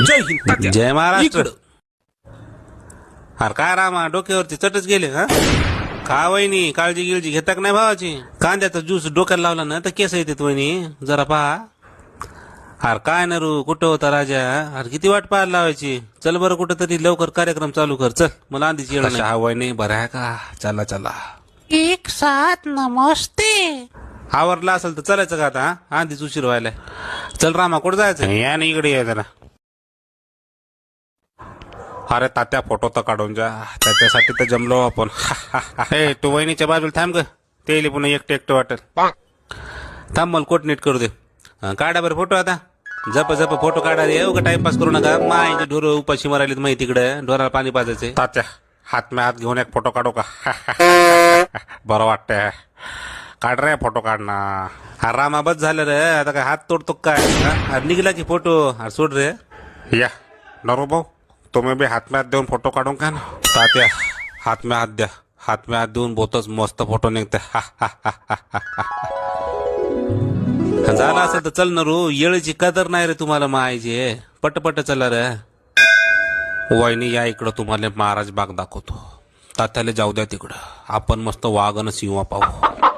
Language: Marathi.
जय हिंद तात्या. जय महाराष्ट्र. इकडं. अरे काय रामा डोक्यावरती चटच गेले हा. का वहिनी काळजी गिळजी घेता का नाही भावाची. कांद्याचा ज्यूस डोक्याला लावला ना तर केस येतात वहिनी जरा पहा. अरे काय ना रू कुठं होता राजा. अरे किती वाट पाहायला लावायची. चल बरं कुठं तरी लवकर कार्यक्रम चालू कर. चल मला आधीच येणं नाही. हा वहिनी बरं आहे का. चला चला. एक साथ नमस्ते. आवरला असेल तर चालायचं का आता. आधीच उशीर व्हायलाय. चल रामा कुठं जायचं. या ना इकडे या जरा. अरे तात्या फोटो तर काढून जा. त्याच्यासाठी तर जमलो आपण. हे तू वहिनीच्या बाजूला थांब ग. ते पुन्हा एकटं एकटं वाटेल. थांब मला कोट नीट करू दे. काढा बरं फोटो आता. जप जप फोटो काढा रे. उगा टाइमपास करू नका. मायचे ढोर उपाशी मारायला माहिती तिकडे. ढोराला पाणी पाजायचे. तात्या हात में हात घेऊन एक फोटो काढू का. बरं वाटतंय. काढ रे फोटो काढना. अरे रामा बस झालं रे. आता काय हात तोडतो काय. अरे निघला की फोटो. अरे सोड रे. या नरू भाऊ तुम्ही बी हात में हात देऊन फोटो काढून का ना. तात्या हात में हात द्या. हात में हात देऊन बहुतच मस्त फोटो निघते. झालं असेल तर चल नरू. येळीची कदर नाही रे तुम्हाला मायचे. पटपट चला रे. वहिनी या इकडं तुम्हाला महाराज बाग दाखवतो. तात्याला जाऊ द्या तिकडं. आपण मस्त वाघ आणि सिंह पाहू.